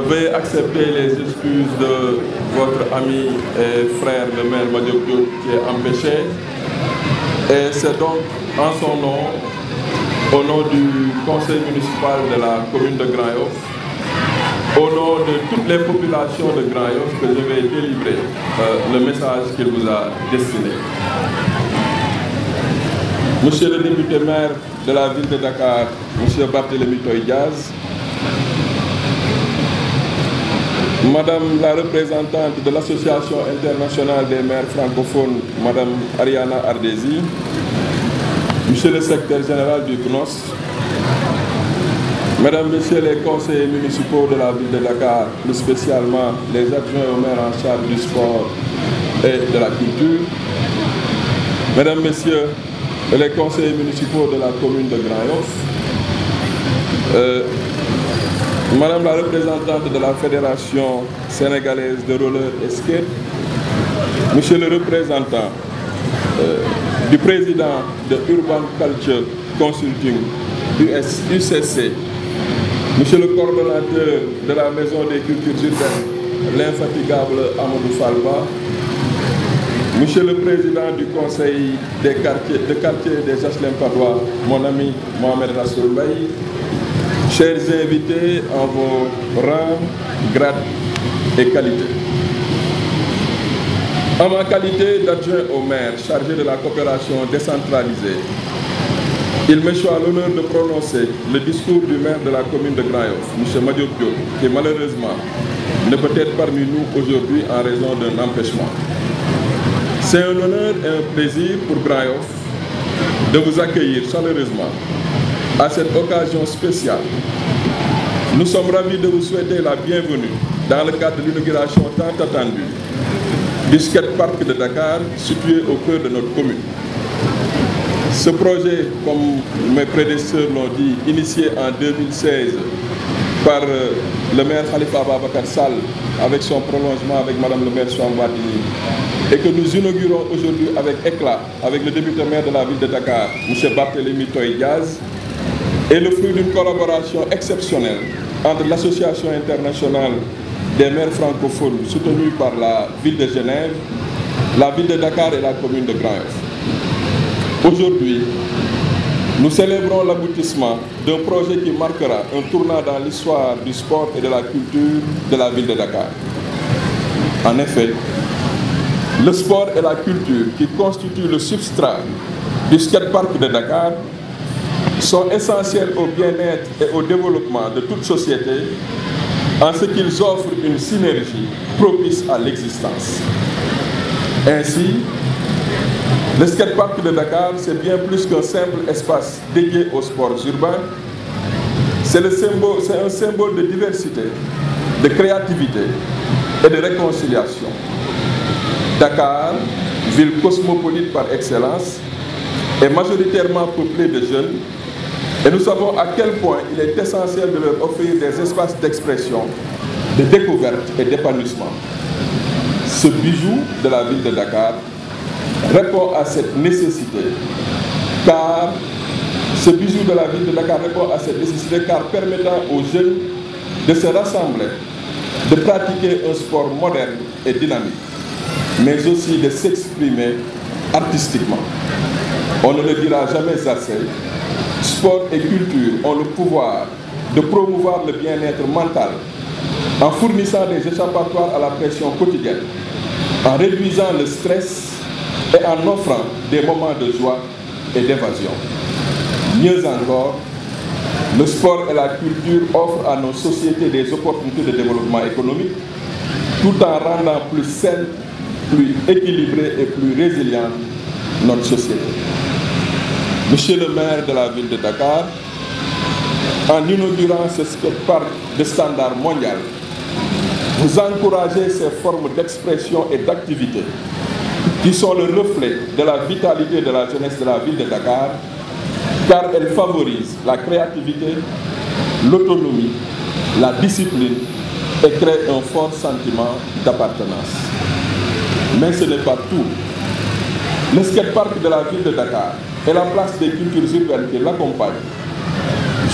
Veuillez accepter les excuses de votre ami et frère le maire Madiop Diop qui est empêché. Et c'est donc en son nom, au nom du conseil municipal de la commune de Grand-Yoff, au nom de toutes les populations de Grand-Yoff, que je vais délivrer le message qu'il vous a destiné. Monsieur le député maire de la ville de Dakar, Monsieur Barthélémy Toye Dias, Madame la représentante de l'Association internationale des maires francophones, Madame Ariana Ardezi, Monsieur le secrétaire général du CNOS, Mesdames, Messieurs les conseillers municipaux de la ville de Dakar, plus spécialement les adjoints au maire en charge du sport et de la culture, Mesdames, Messieurs les conseillers municipaux de la commune de Grand-Yoff, Madame la représentante de la Fédération sénégalaise de roller et skate, Monsieur le représentant du président de Urban Culture Consulting, UCC, Monsieur le coordonnateur de la Maison des cultures urbaines, l'infatigable Amadou Falba, Monsieur le président du conseil des quartiers des HLM Padois, mon ami Mohamed Rassoul Mbaye, chers invités en vos rangs, grades et qualités. En ma qualité d'adjoint au maire chargé de la coopération décentralisée, il me soit l'honneur de prononcer le discours du maire de la commune de Grand-Yoff, M. Madiop Diop, qui malheureusement ne peut être parmi nous aujourd'hui en raison d'un empêchement. C'est un honneur et un plaisir pour Grand-Yoff de vous accueillir chaleureusement à cette occasion spéciale. Nous sommes ravis de vous souhaiter la bienvenue dans le cadre de l'inauguration tant attendue du skatepark de Dakar, situé au cœur de notre commune. Ce projet, comme mes prédécesseurs l'ont dit, initié en 2016 par le maire Khalifa Ababacar Sall, avec son prolongement avec Madame le maire Soham Wardini, et que nous inaugurons aujourd'hui avec éclat, avec le député maire de la ville de Dakar, M. Barthélémy Toye Dias, est le fruit d'une collaboration exceptionnelle entre l'Association internationale des maires francophones soutenue par la ville de Genève, la ville de Dakar et la commune de Grand-Yoff. Aujourd'hui, nous célébrons l'aboutissement d'un projet qui marquera un tournant dans l'histoire du sport et de la culture de la ville de Dakar. En effet, le sport et la culture qui constituent le substrat du skatepark de Dakar sont essentiels au bien-être et au développement de toute société en ce qu'ils offrent une synergie propice à l'existence. Ainsi, le skatepark de Dakar, c'est bien plus qu'un simple espace dédié aux sports urbains. C'est un symbole de diversité, de créativité et de réconciliation. Dakar, ville cosmopolite par excellence, est majoritairement peuplée de jeunes. Et nous savons à quel point il est essentiel de leur offrir des espaces d'expression, de découverte et d'épanouissement. Ce bijou de la ville de Dakar répond à cette nécessité, car permettant aux jeunes de se rassembler, de pratiquer un sport moderne et dynamique, mais aussi de s'exprimer artistiquement. On ne le dira jamais assez, sport et culture ont le pouvoir de promouvoir le bien-être mental en fournissant des échappatoires à la pression quotidienne, en réduisant le stress et en offrant des moments de joie et d'évasion. Mieux encore, le sport et la culture offrent à nos sociétés des opportunités de développement économique tout en rendant plus saine, plus équilibrée et plus résiliente notre société. Monsieur le maire de la ville de Dakar, en inaugurant ce skatepark de standard mondial, vous encouragez ces formes d'expression et d'activité qui sont le reflet de la vitalité de la jeunesse de la ville de Dakar, car elles favorisent la créativité, l'autonomie, la discipline et créent un fort sentiment d'appartenance. Mais ce n'est pas tout. Le skatepark de la ville de Dakar et la place des cultures urbaines qui l'accompagnent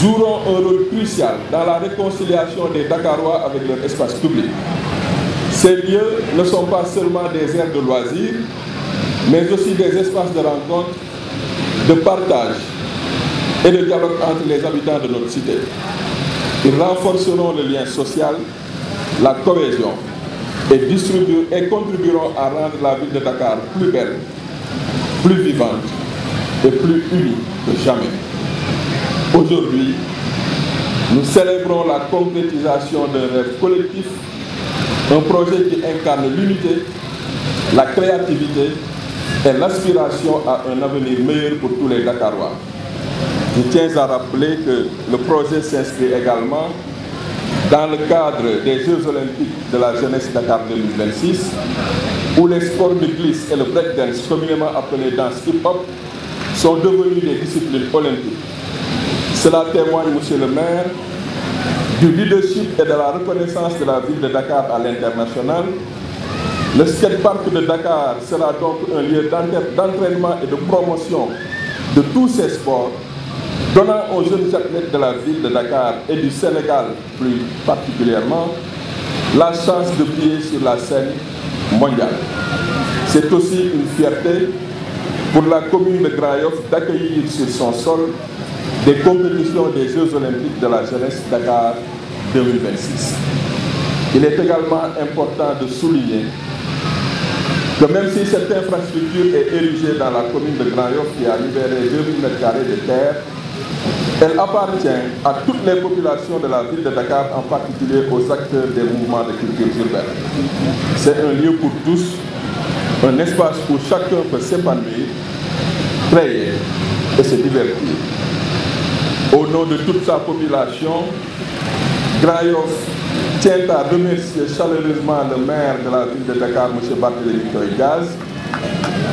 joueront un rôle crucial dans la réconciliation des Dakarois avec leur espace public. Ces lieux ne sont pas seulement des aires de loisirs, mais aussi des espaces de rencontre, de partage et de dialogue entre les habitants de notre cité. Ils renforceront le lien social, la cohésion et contribueront à rendre la ville de Dakar plus belle, plus vivante et plus unie que jamais. Aujourd'hui, nous célébrons la concrétisation d'un rêve collectif, un projet qui incarne l'unité, la créativité et l'aspiration à un avenir meilleur pour tous les Dakarois. Je tiens à rappeler que le projet s'inscrit également dans le cadre des Jeux Olympiques de la jeunesse Dakar 2026, où les sports de glisse et le breakdance, communément appelés danse hip-hop, sont devenus des disciplines olympiques. Cela témoigne, Monsieur le maire, du leadership et de la reconnaissance de la ville de Dakar à l'international. Le skatepark de Dakar sera donc un lieu d'entraînement et de promotion de tous ces sports, donnant aux jeunes athlètes de la ville de Dakar et du Sénégal plus particulièrement la chance de briller sur la scène mondiale. C'est aussi une fierté pour la commune de Grand Yoff d'accueillir sur son sol des compétitions des Jeux Olympiques de la jeunesse Dakar 2026. Il est également important de souligner que même si cette infrastructure est érigée dans la commune de Grand Yoff qui a libéré 2000 m² de terre, elle appartient à toutes les populations de la ville de Dakar, en particulier aux acteurs des mouvements de culture urbaine. C'est un lieu pour tous, un espace où chacun peut s'épanouir, créer et se divertir. Au nom de toute sa population, Grand Yoff tient à remercier chaleureusement le maire de la ville de Dakar, M. Barthélémy Toye Dias,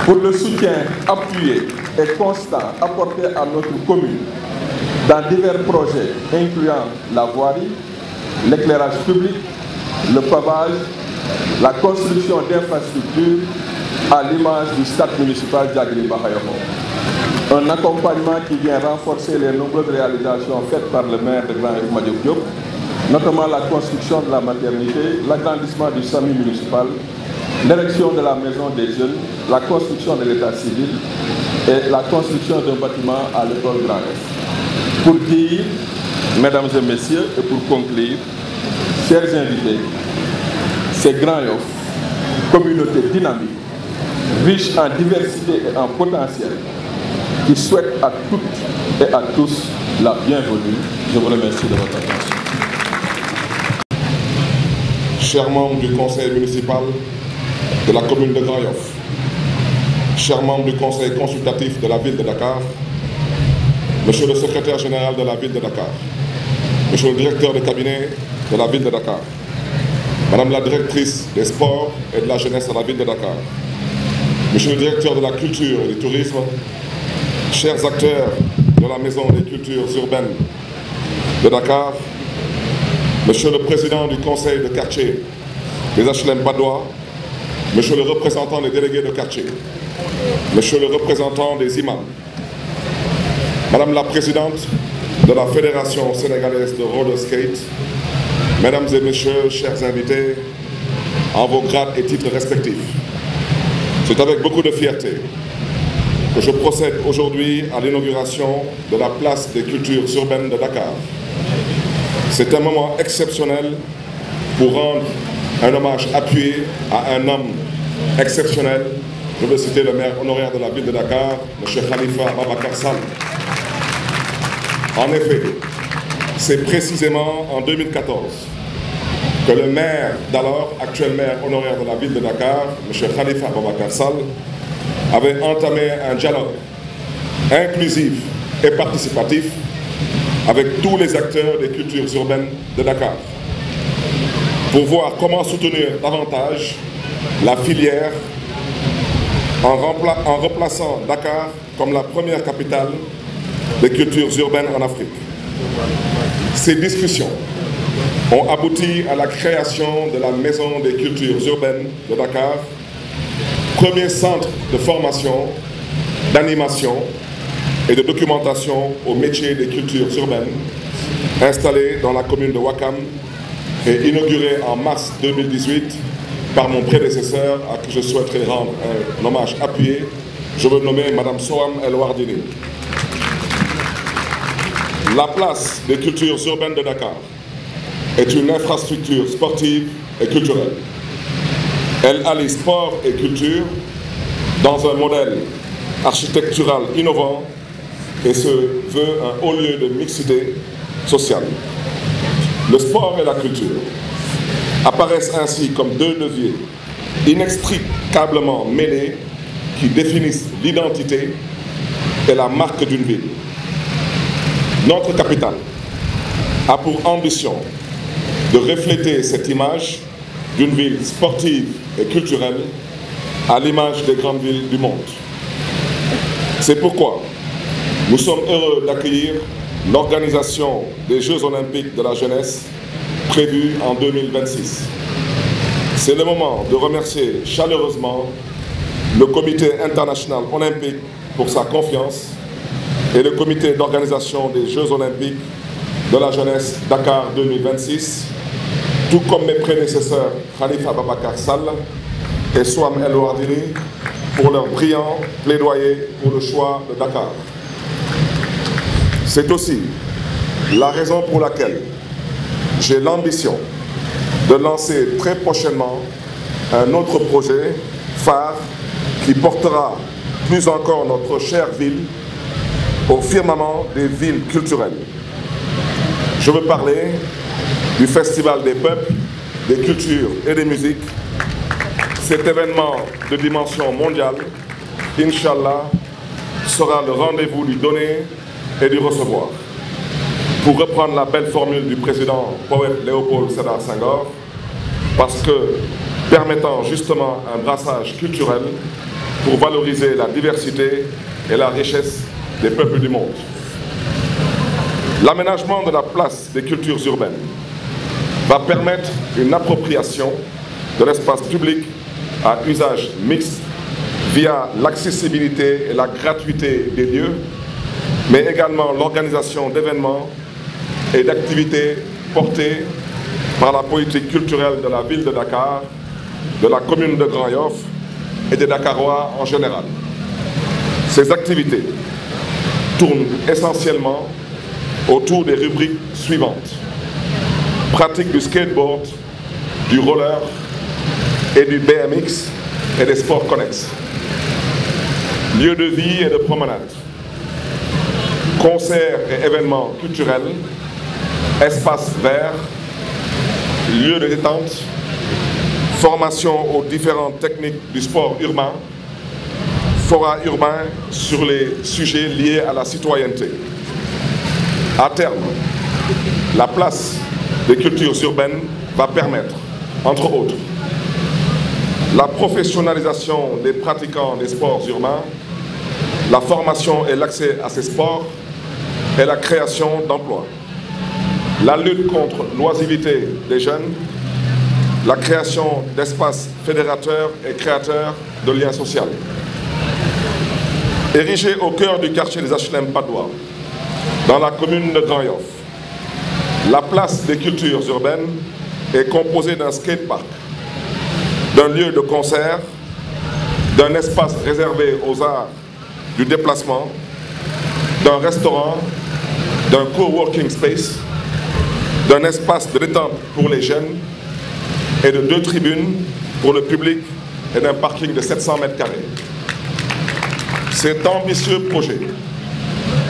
pour le soutien appuyé et constant apporté à notre commune dans divers projets incluant la voirie, l'éclairage public, le pavage, la construction d'infrastructures à l'image du stade municipal d'Agri Bakayoko. Un accompagnement qui vient renforcer les nombreuses réalisations faites par le maire de Grand Yoff Madiop Diop, notamment la construction de la maternité, l'agrandissement du SAMU municipal, l'érection de la maison des jeunes, la construction de l'état civil et la construction d'un bâtiment à l'école Grand Yoff. Pour dire, mesdames et messieurs, et pour conclure, chers invités, c'est Grand Yoff, communauté dynamique, riche en diversité et en potentiel, qui souhaite à toutes et à tous la bienvenue. Je vous remercie de votre attention. Chers membres du conseil municipal de la commune de Grand Yoff, chers membres du conseil consultatif de la ville de Dakar, monsieur le secrétaire général de la ville de Dakar, monsieur le directeur de cabinet de la ville de Dakar, madame la directrice des sports et de la jeunesse de la ville de Dakar, monsieur le directeur de la culture et du tourisme, chers acteurs de la maison des cultures urbaines de Dakar, monsieur le président du conseil de quartier des HLM Padoua, monsieur le représentant des délégués de quartier, monsieur le représentant des imams, madame la présidente de la Fédération sénégalaise de roller skate, mesdames et messieurs, chers invités, en vos grades et titres respectifs. C'est avec beaucoup de fierté que je procède aujourd'hui à l'inauguration de la place des cultures urbaines de Dakar. C'est un moment exceptionnel pour rendre un hommage appuyé à un homme exceptionnel. Je veux citer le maire honoraire de la ville de Dakar, M. Khalifa Ababacar Sall. En effet, c'est précisément en 2014 que le maire d'alors, actuel maire honoraire de la ville de Dakar, M. Khalifa Ababacar Sall, avait entamé un dialogue inclusif et participatif avec tous les acteurs des cultures urbaines de Dakar pour voir comment soutenir davantage la filière en replaçant Dakar comme la première capitale des cultures urbaines en Afrique. Ces discussions ont abouti à la création de la Maison des cultures urbaines de Dakar, premier centre de formation, d'animation et de documentation au métier des cultures urbaines, installé dans la commune de Ouakam et inauguré en mars 2018 par mon prédécesseur, à qui je souhaiterais rendre un hommage appuyé. Je veux nommer Mme Soham El Wardini. La place des cultures urbaines de Dakar est une infrastructure sportive et culturelle. Elle allie sport et culture dans un modèle architectural innovant et se veut un haut lieu de mixité sociale. Le sport et la culture apparaissent ainsi comme deux leviers inextricablement mêlés qui définissent l'identité et la marque d'une ville. Notre capitale a pour ambition de refléter cette image d'une ville sportive et culturelle à l'image des grandes villes du monde. C'est pourquoi nous sommes heureux d'accueillir l'organisation des Jeux olympiques de la jeunesse prévus en 2026. C'est le moment de remercier chaleureusement le Comité international olympique pour sa confiance et le Comité d'organisation des Jeux olympiques de la jeunesse Dakar 2026, tout comme mes prédécesseurs Khalifa Ababacar Sall et Soham El Wardini pour leur brillant plaidoyer pour le choix de Dakar. C'est aussi la raison pour laquelle j'ai l'ambition de lancer très prochainement un autre projet phare qui portera plus encore notre chère ville au firmament des villes culturelles. Je veux parler du Festival des peuples, des cultures et des musiques. Cet événement de dimension mondiale, Inch'Allah, sera le rendez-vous du donner et du recevoir. Pour reprendre la belle formule du président poète Léopold Sédar Senghor, parce que permettant justement un brassage culturel pour valoriser la diversité et la richesse des peuples du monde. L'aménagement de la place des cultures urbaines va permettre une appropriation de l'espace public à usage mixte via l'accessibilité et la gratuité des lieux, mais également l'organisation d'événements et d'activités portées par la politique culturelle de la ville de Dakar, de la commune de Grand Yoff et des Dakarois en général. Ces activités tournent essentiellement autour des rubriques suivantes: pratique du skateboard, du roller et du BMX et des sports connexes, lieux de vie et de promenade, concerts et événements culturels, espaces verts, lieux de détente, formation aux différentes techniques du sport urbain, fora urbain sur les sujets liés à la citoyenneté. À terme, la place des cultures urbaines va permettre, entre autres, la professionnalisation des pratiquants des sports urbains, la formation et l'accès à ces sports et la création d'emplois, la lutte contre l'oisiveté des jeunes, la création d'espaces fédérateurs et créateurs de liens sociaux. Érigé au cœur du quartier des HLM Padoua, dans la commune de Grand Yoff, la place des cultures urbaines est composée d'un skatepark, d'un lieu de concert, d'un espace réservé aux arts du déplacement, d'un restaurant, d'un coworking space, d'un espace de détente pour les jeunes et de 2 tribunes pour le public et d'un parking de 700 mètres carrés. Cet ambitieux projet,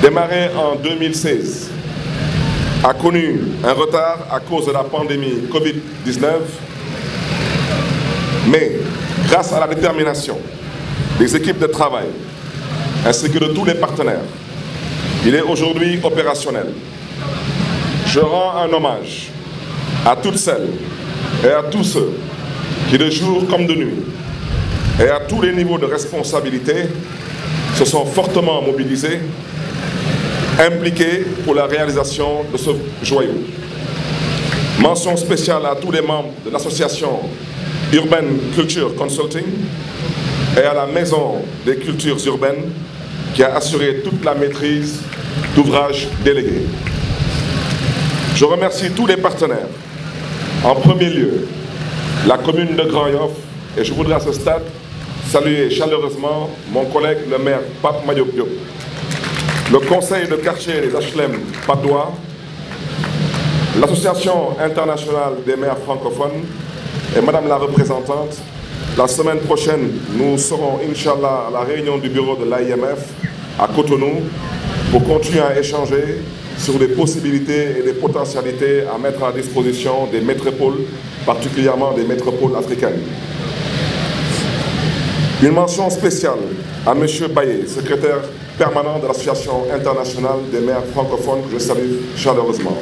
démarré en 2016, a connu un retard à cause de la pandémie Covid-19, mais grâce à la détermination des équipes de travail ainsi que de tous les partenaires, il est aujourd'hui opérationnel. Je rends un hommage à toutes celles et à tous ceux qui, de jour comme de nuit, et à tous les niveaux de responsabilité, se sont fortement mobilisés, impliqués pour la réalisation de ce joyau. Mention spéciale à tous les membres de l'association Urban Culture Consulting et à la Maison des Cultures Urbaines qui a assuré toute la maîtrise d'ouvrage délégué. Je remercie tous les partenaires. En premier lieu, la commune de Grand-Yoff, et je voudrais à ce stade saluer chaleureusement mon collègue le maire Pape Madiop Diop, le conseil de quartier des HLM Padoua, l'association internationale des maires francophones et madame la représentante. La semaine prochaine, nous serons, Inch'Allah, à la réunion du bureau de l'AIMF à Cotonou pour continuer à échanger sur des possibilités et des potentialités à mettre à disposition des métropoles, particulièrement des métropoles africaines. Une mention spéciale à M. Baye, secrétaire permanent de l'Association internationale des maires francophones, que je salue chaleureusement.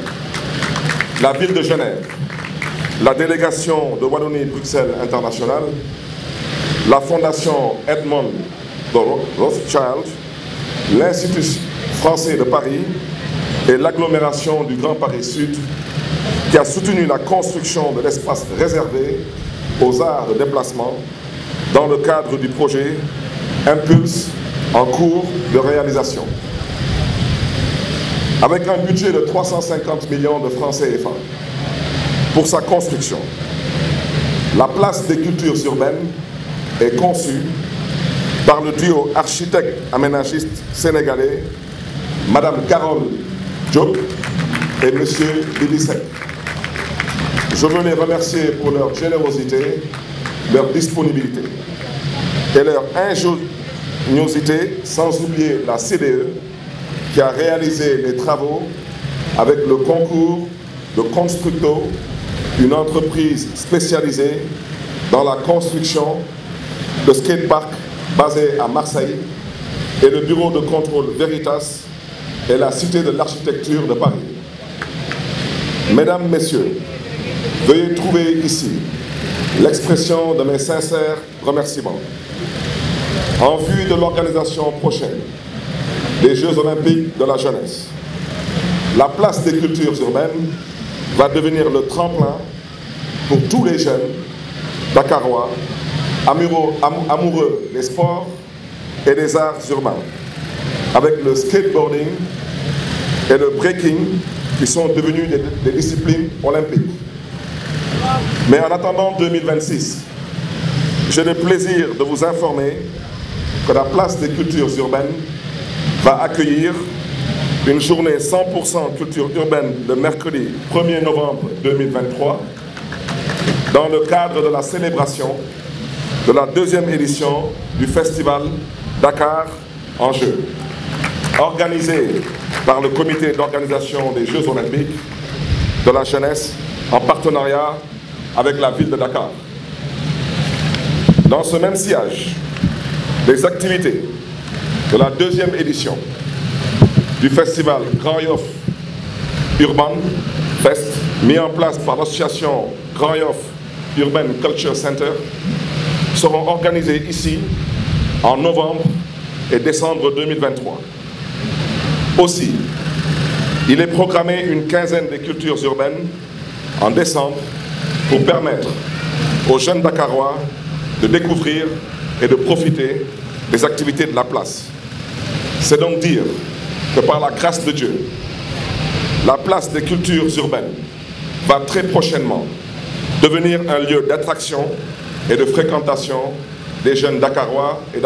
La ville de Genève, la délégation de Wallonie-Bruxelles internationale, la fondation Edmond de Rothschild, l'Institut français de Paris et l'agglomération du Grand Paris Sud qui a soutenu la construction de l'espace réservé aux arts de déplacement dans le cadre du projet Impulse en cours de réalisation. Avec un budget de 350 millions de francs CFA pour sa construction, la place des cultures urbaines est conçue par le duo architecte-aménagiste sénégalais, Madame Carole Diop et Monsieur Bibisek. Je veux les remercier pour leur générosité, leur disponibilité et leur ingéniosité, sans oublier la CDE qui a réalisé les travaux avec le concours de Constructo, une entreprise spécialisée dans la construction de skateparks basé à Marseille, et le bureau de contrôle Veritas et la Cité de l'Architecture de Paris. Mesdames, Messieurs, veuillez trouver ici l'expression de mes sincères remerciements. En vue de l'organisation prochaine des Jeux Olympiques de la jeunesse, la place des cultures urbaines va devenir le tremplin pour tous les jeunes dakarois amoureux des sports et des arts urbains, avec le skateboarding et le breaking qui sont devenus des disciplines olympiques. Mais en attendant 2026, j'ai le plaisir de vous informer que la place des cultures urbaines va accueillir une journée 100% culture urbaine le mercredi 1er novembre 2023 dans le cadre de la célébration de la 2e édition du festival Dakar en Jeux, organisé par le comité d'organisation des Jeux Olympiques de la jeunesse en partenariat avec la ville de Dakar. Dans ce même sillage, les activités de la 2e édition du festival Grand-Yoff Urban Fest, mis en place par l'association Grand-Yoff Urban Culture Center, seront organisées ici en novembre et décembre 2023. Aussi, il est programmé une quinzaine de cultures urbaines en décembre pour permettre aux jeunes Dakarois de découvrir et de profiter des activités de la place. C'est donc dire que par la grâce de Dieu, la place des cultures urbaines va très prochainement devenir un lieu d'attraction et de fréquentation des jeunes Dakarois et